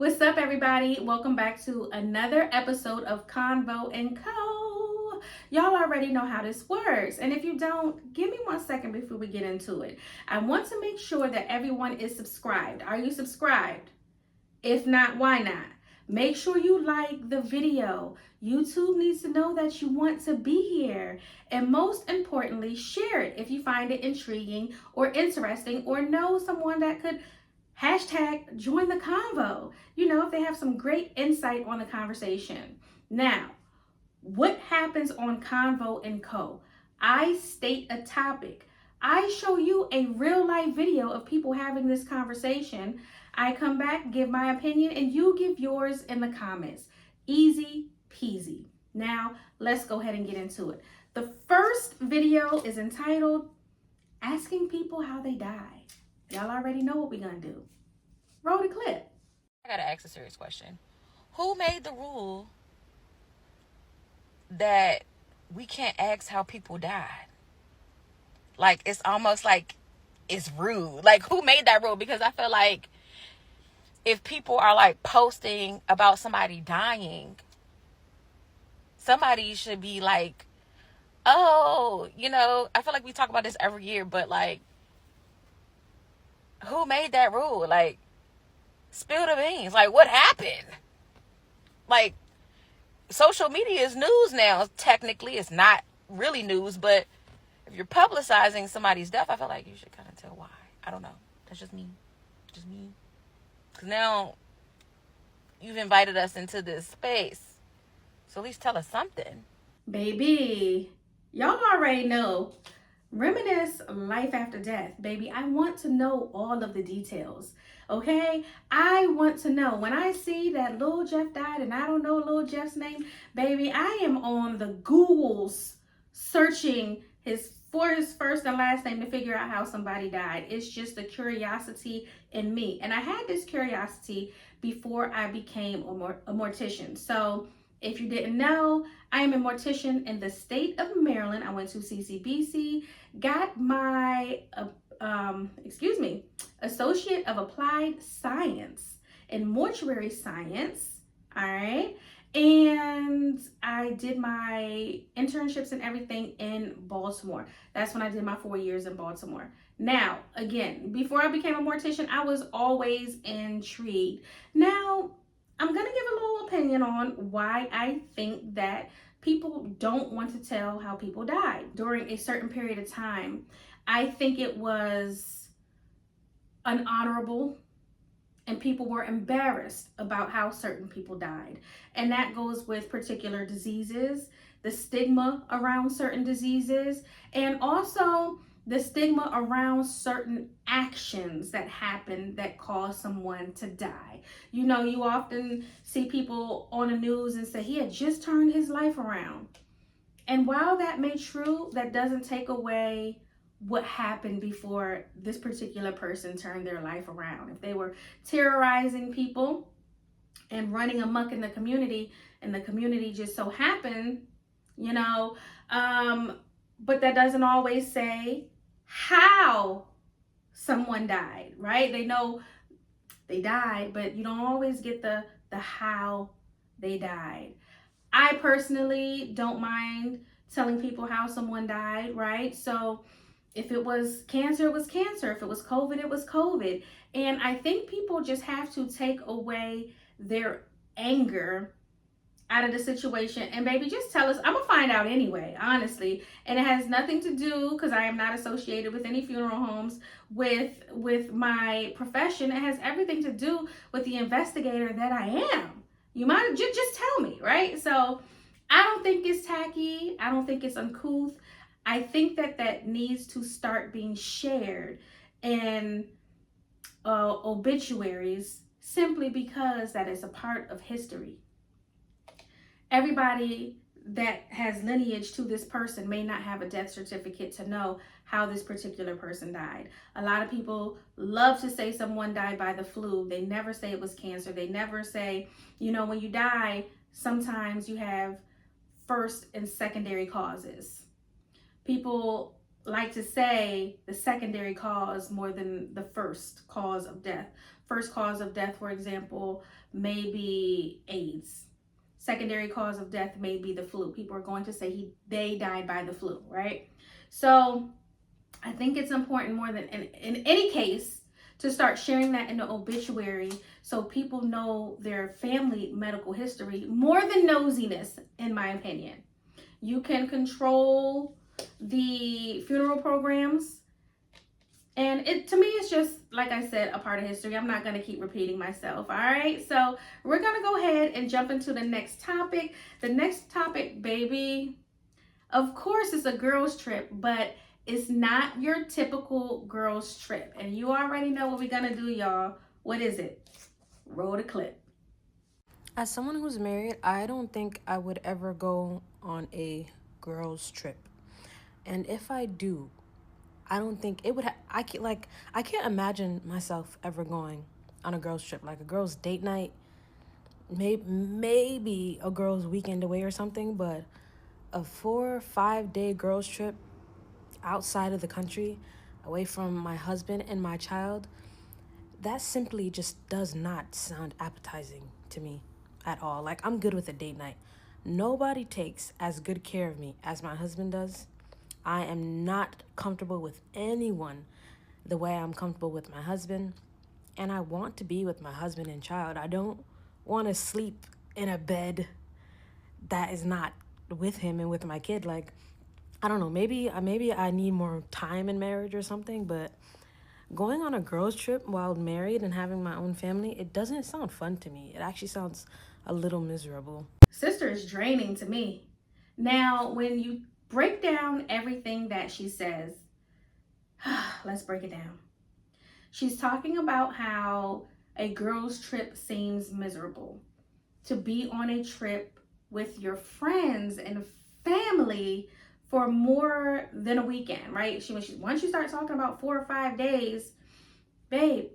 What's up, everybody? Welcome back to another episode of Convo and Co. Y'all already know how this works. And if you don't, give me 1 second before we get into it. I want to make sure that everyone is subscribed. Are you subscribed? If not, why not? Make sure you like the video. YouTube needs to know that you want to be here. And most importantly, share it if you find it intriguing or interesting or know someone that could hashtag join the convo. You know, if they have some great insight on the conversation. Now, what happens on Convo and Co? I state a topic. I show you a real life video of people having this conversation. I come back, give my opinion, and you give yours in the comments. Easy peasy. Now, let's go ahead and get into it. The first video is entitled Asking People How They Died. Y'all already know what we're gonna do. Roll the clip. I gotta ask a serious question. Who made the rule that we can't ask how people died? Like, it's almost like it's rude. Like, who made that rule? Because I feel like if people are like posting about somebody dying, somebody should be like, oh, you know, I feel like we talk about this every year, but like, who made that rule? Like, spill the beans. Like, what happened? Like, social media is news now. Technically, it's not really news, but if you're publicizing somebody's death, I feel like you should kind of tell why. I don't know. That's just me. Just me. Because now you've invited us into this space. So at least tell us something. Baby, y'all already know. Reminisce life after death, baby. I want to know all of the details, okay? I want to know. When I see that Lil Jeff died and I don't know Lil Jeff's name, baby, I am on the Googles searching for his first and last name to figure out how somebody died. It's just a curiosity in me. And I had this curiosity before I became a mortician. So if you didn't know, I am a mortician in the state of Maryland. I went to CCBC, got my, Associate of Applied Science in Mortuary Science, all right? And I did my internships and everything in Baltimore. That's when I did my 4 years in Baltimore. Now, again, before I became a mortician, I was always intrigued. Now, I'm going to give a little opinion on why I think that people don't want to tell how people died during a certain period of time. I think it was unhonorable and people were embarrassed about how certain people died. And that goes with particular diseases, the stigma around certain diseases, and also the stigma around certain actions that happen that cause someone to die. You know, you often see people on the news and say he had just turned his life around. And while that may be true, that doesn't take away what happened before this particular person turned their life around. If they were terrorizing people and running amok in the community, and the community just so happened, you know, but that doesn't always say how someone died, right? They know they died, but you don't always get the how they died. I personally don't mind telling people how someone died, right? So if it was cancer, it was cancer. If it was COVID, it was COVID. And I think people just have to take away their anger out of the situation. And baby, just tell us. I'm going to find out anyway, honestly. And it has nothing to do, because I am not associated with any funeral homes, with my profession. It has everything to do with the investigator that I am. You might just tell me, right? So I don't think it's tacky. I don't think it's uncouth. I think that needs to start being shared in obituaries, simply because that is a part of history. Everybody that has lineage to this person may not have a death certificate to know how this particular person died. A lot of people love to say someone died by the flu. They never say it was cancer. They never say, you know, when you die, sometimes you have first and secondary causes. People like to say the secondary cause more than the first cause of death. first cause of death, for example, may be AIDS. Secondary cause of death may be the flu. People are going to say they died by the flu, right? So I think it's important more than in any case to start sharing that in the obituary so people know their family medical history more than nosiness, in my opinion. You can control the funeral programs, and it, to me, it's just, like I said, a part of history. I'm not going to keep repeating myself. All right. So we're going to go ahead and jump into the next topic. The next topic, baby, of course, it's a girls' trip, but it's not your typical girls' trip. And you already know what we're going to do, y'all. What is it? Roll the clip. As someone who's married, I don't think I would ever go on a girls' trip. And if I do, I don't think it would I can't imagine myself ever going on a girls' trip, like a girls' date night, maybe a girls' weekend away or something, but a 4 or 5 day girls' trip outside of the country, away from my husband and my child, that simply just does not sound appetizing to me at all. Like, I'm good with a date night. Nobody takes as good care of me as my husband does. I am not comfortable with anyone the way I'm comfortable with my husband. And I want to be with my husband and child. I don't want to sleep in a bed that is not with him and with my kid. Like, I don't know, maybe I need more time in marriage or something, but going on a girls' trip while married and having my own family, it doesn't sound fun to me. It actually sounds a little miserable. Sister is draining to me. Now, when you break down everything that she says, let's break it down. She's talking about how a girls' trip seems miserable. To be on a trip with your friends and family for more than a weekend, right? Once you start talking about 4 or 5 days, babe,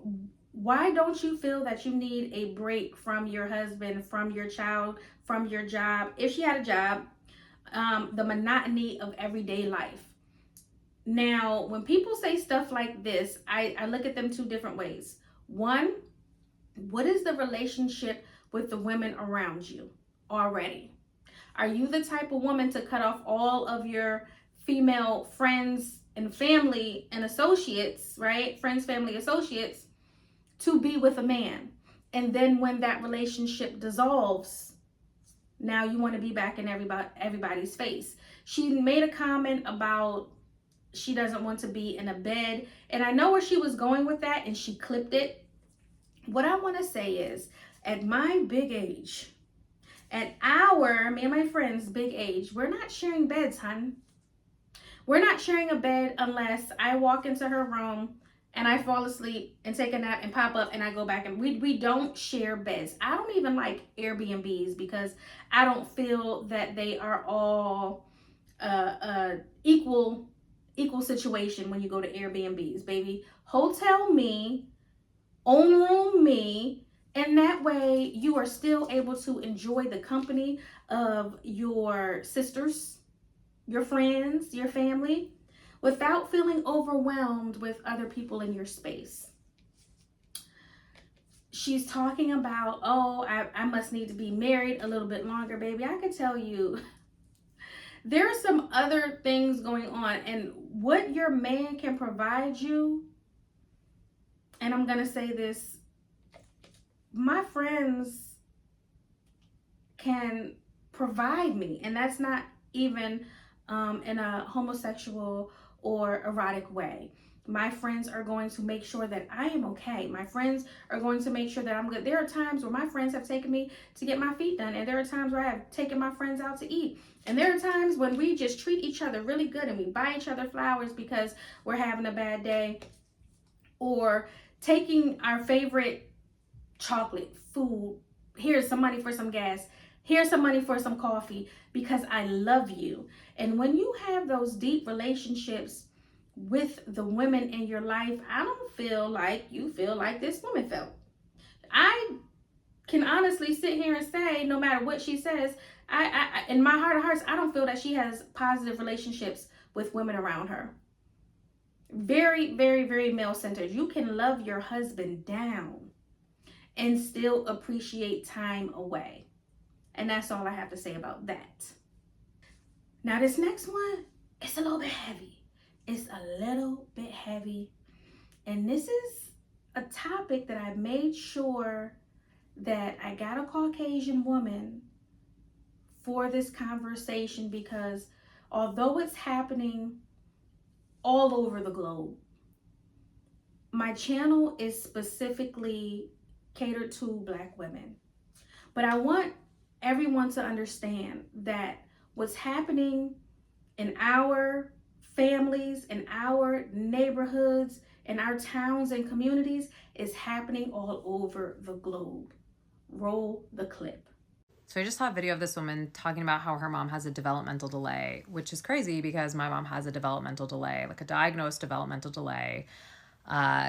why don't you feel that you need a break from your husband, from your child, from your job? If she had a job, the monotony of everyday life. Now, when people say stuff like this, I look at them 2 different ways. One, what is the relationship with the women around you already? Are you the type of woman to cut off all of your female friends and family and associates, right? Friends, family, associates, to be with a man? And then when that relationship dissolves, now you want to be back in everybody's face. She made a comment about she doesn't want to be in a bed. And I know where she was going with that, and she clipped it. What I want to say is, at my big age, me and my friends' big age, we're not sharing beds, hun. We're not sharing a bed unless I walk into her room and I fall asleep and take a nap and pop up and I go back, and we don't share beds. I don't even like Airbnbs because I don't feel that they are all equal situation when you go to Airbnbs, baby. Hotel me, own room me, and that way you are still able to enjoy the company of your sisters, your friends, your family, without feeling overwhelmed with other people in your space. She's talking about, oh, I must need to be married a little bit longer, baby. I can tell you, there are some other things going on, and what your man can provide you, and I'm going to say this, my friends can provide me, and that's not even in a homosexual or erotic way. My friends are going to make sure that I am okay. My friends are going to make sure that I'm good. There are times where my friends have taken me to get my feet done, and there are times where I have taken my friends out to eat. And there are times when we just treat each other really good and we buy each other flowers because we're having a bad day, or taking our favorite chocolate, food. Here's some money for some gas. Here's some money for some coffee because I love you. And when you have those deep relationships with the women in your life, I don't feel like you feel like this woman felt. I can honestly sit here and say, no matter what she says, I in my heart of hearts, I don't feel that she has positive relationships with women around her. Very, very, very male-centered. You can love your husband down. and still appreciate time away. And that's all I have to say about that. Now, this next one, it's a little bit heavy. It's a little bit heavy. And this is a topic that I made sure that I got a Caucasian woman for this conversation, because although it's happening all over the globe, my channel is specifically catered to Black women. But I want everyone to understand that what's happening in our families, in our neighborhoods, in our towns and communities is happening all over the globe. Roll the clip. So I just saw a video of this woman talking about how her mom has a developmental delay, which is crazy because my mom has a developmental delay, like a diagnosed developmental delay.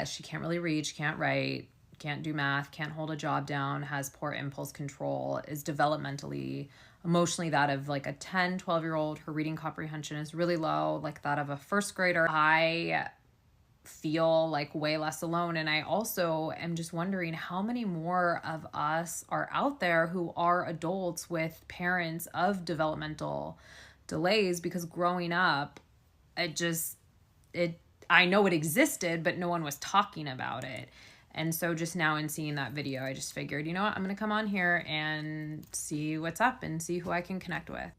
She can't really read, she can't write, can't do math, can't hold a job down, has poor impulse control, is developmentally, emotionally that of like a 10, 12-year-old. Her reading comprehension is really low, like that of a first grader. I feel like way less alone. And I also am just wondering how many more of us are out there who are adults with parents of developmental delays, because growing up, I know it existed, but no one was talking about it. And so just now in seeing that video, I just figured, you know what, I'm going to come on here and see what's up and see who I can connect with.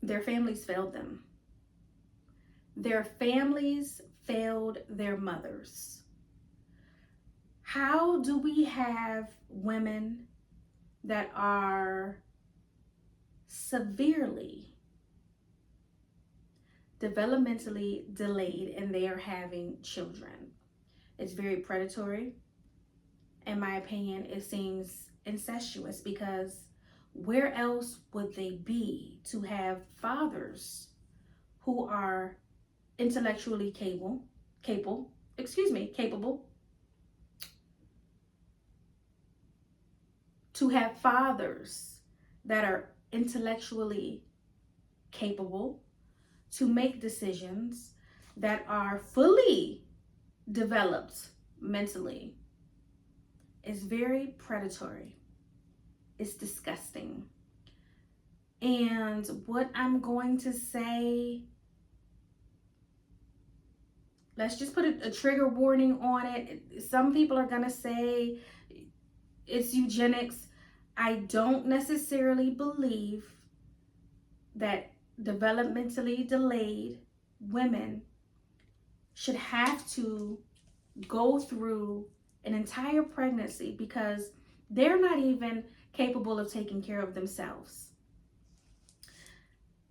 Their families failed them. Their families failed their mothers. How do we have women that are severely developmentally delayed and they are having children? It's very predatory. In my opinion, it seems incestuous, because where else would they be to have fathers who are intellectually capable, to have fathers that are intellectually capable to make decisions, that are fully developed mentally? Is very predatory. It's disgusting. And what I'm going to say, let's just put a trigger warning on it. Some people are going to say it's eugenics. I don't necessarily believe that developmentally delayed women should have to go through an entire pregnancy because they're not even capable of taking care of themselves.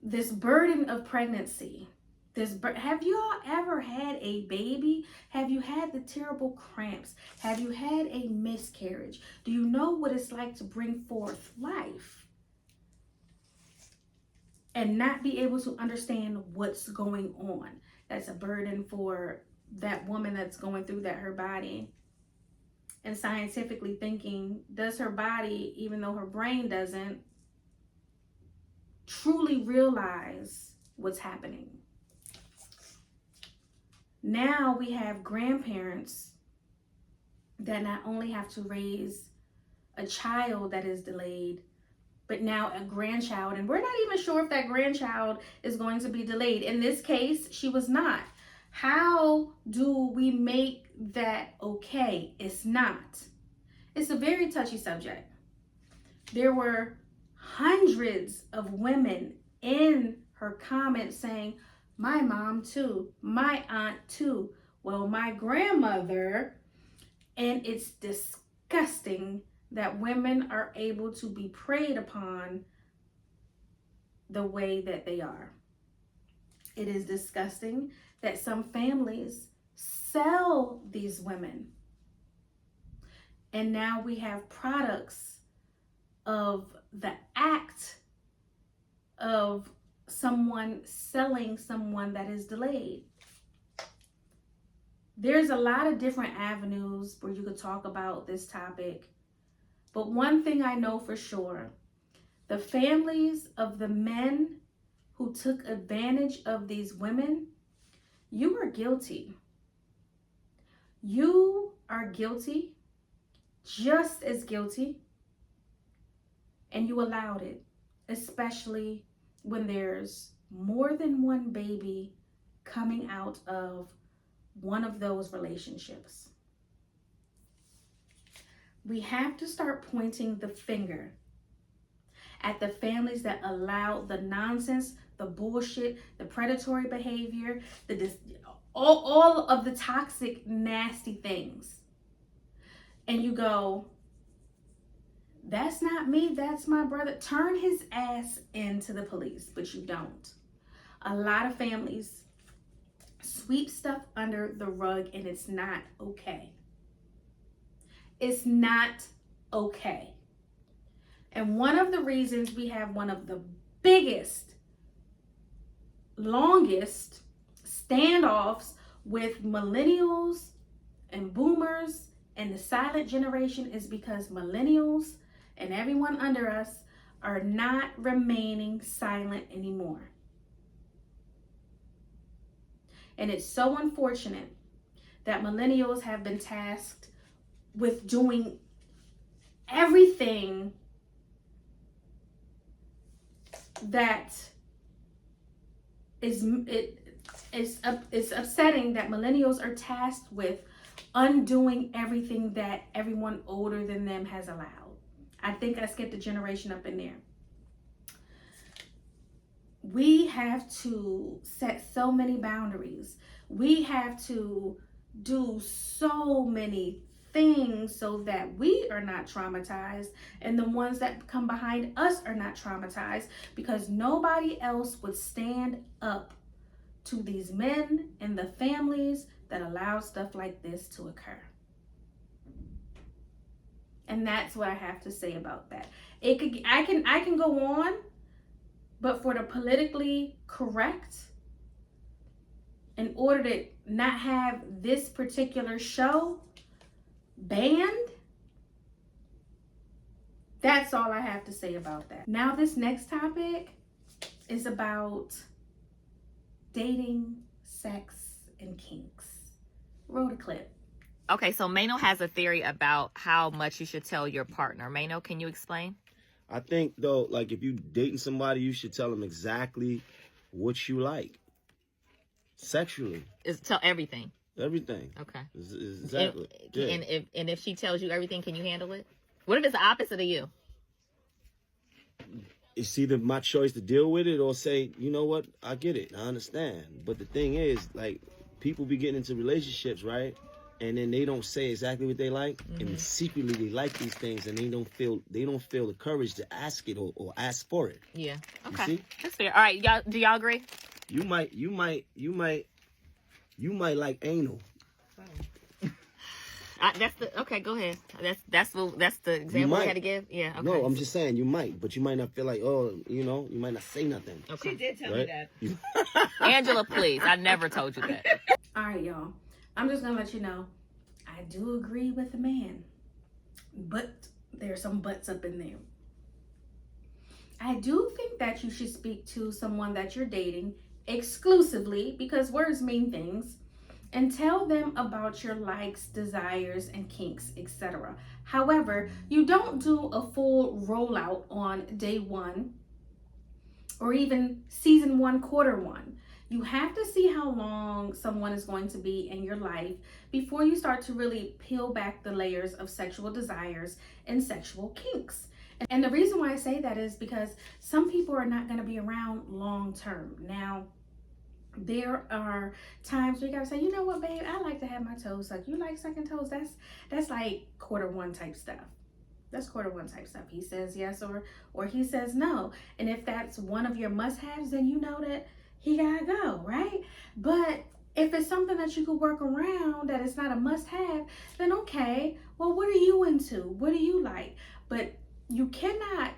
This burden of pregnancy, have you all ever had a baby? Have you had the terrible cramps? Have you had a miscarriage? Do you know what it's like to bring forth life and not be able to understand what's going on? That's a burden for that woman that's going through that, her body. And scientifically thinking, does her body, even though her brain doesn't, truly realize what's happening? Now we have grandparents that not only have to raise a child that is delayed, but now a grandchild, and we're not even sure if that grandchild is going to be delayed. In this case, she was not. How do we make that okay? It's not. It's a very touchy subject. There were hundreds of women in her comments saying, my mom too, my aunt too, well, my grandmother. And it's disgusting that women are able to be preyed upon the way that they are. It is disgusting that some families sell these women. And now we have products of the act of someone selling someone that is delayed. There's a lot of different avenues where you could talk about this topic. But one thing I know for sure, the families of the men who took advantage of these women you are guilty. You are guilty, just as guilty, and you allowed it, especially when there's more than one baby coming out of one of those relationships. We have to start pointing the finger at the families that allow the nonsense, the bullshit, the predatory behavior, all of the toxic, nasty things. And you go, that's not me, that's my brother. Turn his ass into the police, but you don't. A lot of families sweep stuff under the rug, and it's not okay. It's not okay. And one of the reasons we have one of the biggest, longest standoffs with millennials and boomers and the silent generation is because millennials and everyone under us are not remaining silent anymore. And it's so unfortunate that millennials have been tasked with doing everything that is it's upsetting that millennials are tasked with undoing everything that everyone older than them has allowed. I think I skipped a generation up in there. We have to set so many boundaries. We have to do so many things so that we are not traumatized and the ones that come behind us are not traumatized, because nobody else would stand up to these men and the families that allow stuff like this to occur. And that's what I have to say about that. I can go on, but for the politically correct, in order to not have this particular show banned, that's all I have to say about that. Now this next topic is about dating, sex, and kinks. Roll the clip. Okay, so Mano has a theory about how much you should tell your partner. Mano, can you explain? I think, though, like, if you dating somebody, you should tell them exactly what you like. Sexually. Tell everything. Everything. Okay. Exactly. And if she tells you everything, can you handle it? What if it's the opposite of you? It's either my choice to deal with it or say, you know what, I get it, I understand. But the thing is, like, people be getting into relationships, right? And then they don't say exactly what they like, and secretly they like these things, and they don't feel the courage to ask it or ask for it. Yeah. You Okay. see? That's fair. All right, y'all. Do y'all agree? You might like anal. Okay. Go ahead. That's the example I had to give. Yeah. Okay. No, I'm just saying you might, but you might not feel like, oh, you know, you might not say nothing. Okay. She did tell me that. Angela, please. I never told you that. All right, y'all. I'm just gonna let you know, I do agree with the man, but there's some buts up in there. I do think that you should speak to someone that you're dating exclusively, because words mean things, and tell them about your likes, desires, and kinks, etc. However, you don't do a full rollout on day one or even season 1, quarter 1. You have to see how long someone is going to be in your life before you start to really peel back the layers of sexual desires and sexual kinks. And the reason why I say that is because some people are not going to be around long term. Now, there are times where you gotta say, you know what, babe, I like to have my toes sucked. You like sucking toes? That's like quarter 1 type stuff. That's quarter 1 type stuff. He says yes or he says no. And if that's one of your must-haves, then you know that he gotta go, right? But if it's something that you could work around, that it's not a must-have, then okay, well, what are you into? What do you like? But you cannot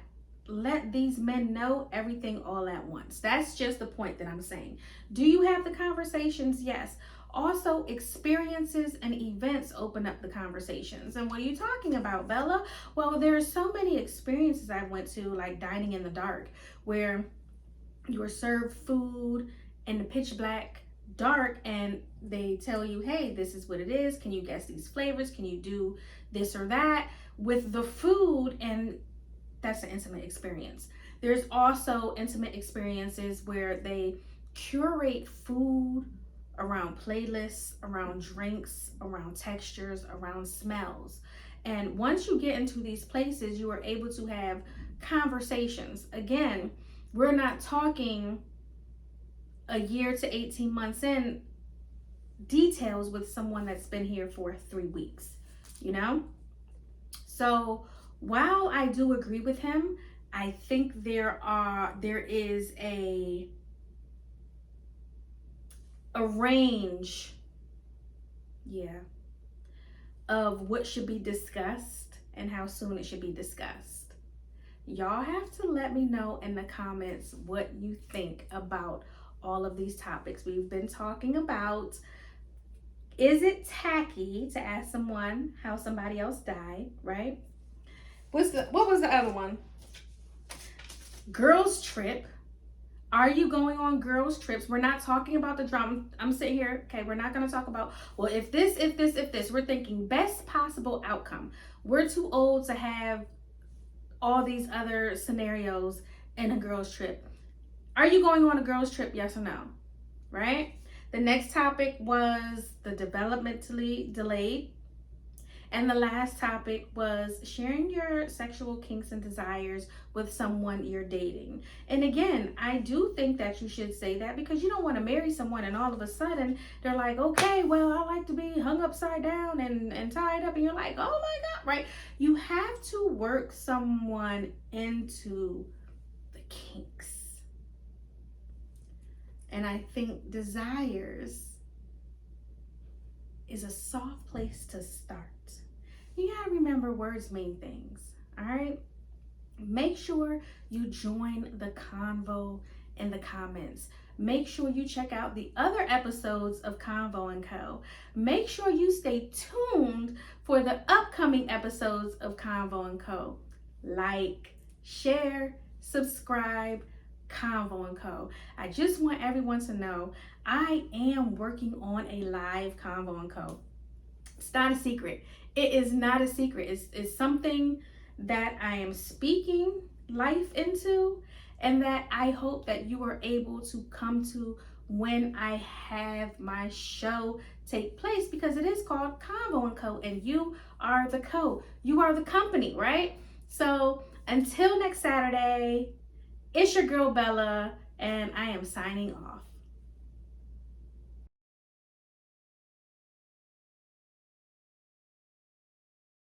let these men know everything all at once. That's just the point that I'm saying. Do you have the conversations? Yes. Also, experiences and events open up the conversations. And what are you talking about, Bella? Well, there's so many experiences I went to, like dining in the dark, where you were served food in the pitch black dark and they tell you, hey, this is what it is. Can you guess these flavors? Can you do this or that with the food? And that's an intimate experience. There's also intimate experiences where they curate food around playlists, around drinks, around textures, around smells. And once you get into these places, you are able to have conversations. Again, we're not talking a year to 18 months in details with someone that's been here for 3 weeks, you know? So while I do agree with him, I think there is a range, of what should be discussed and how soon it should be discussed. Y'all have to let me know in the comments what you think about all of these topics we've been talking about. Is it tacky to ask someone how somebody else died, right? What was the other one? Girls trip. Are you going on girls trips? We're not talking about the drama. I'm sitting here, okay, we're not going to talk about, well, if this. We're thinking best possible outcome. We're too old to have all these other scenarios in a girls trip. Are you going on a girls trip? Yes or no? Right? The next topic was the developmentally delayed. And the last topic was sharing your sexual kinks and desires with someone you're dating. And again, I do think that you should say that, because you don't want to marry someone and all of a sudden they're like, okay, well, I like to be hung upside down and tied up. And you're like, oh my God, right? You have to work someone into the kinks. And I think desires is a soft place to start. You gotta remember, words mean things, all right? Make sure you join the convo in the comments. Make sure you check out the other episodes of Convo & Co. Make sure you stay tuned for the upcoming episodes of Convo & Co. Like, share, subscribe, Convo & Co. I just want everyone to know I am working on a live Convo & Co. It's not a secret. It is not a secret. It's something that I am speaking life into, and that I hope that you are able to come to when I have my show take place, because it is called Convo & Co. and you are the co. You are the company, right? So until next Saturday, it's your girl Bella, and I am signing off.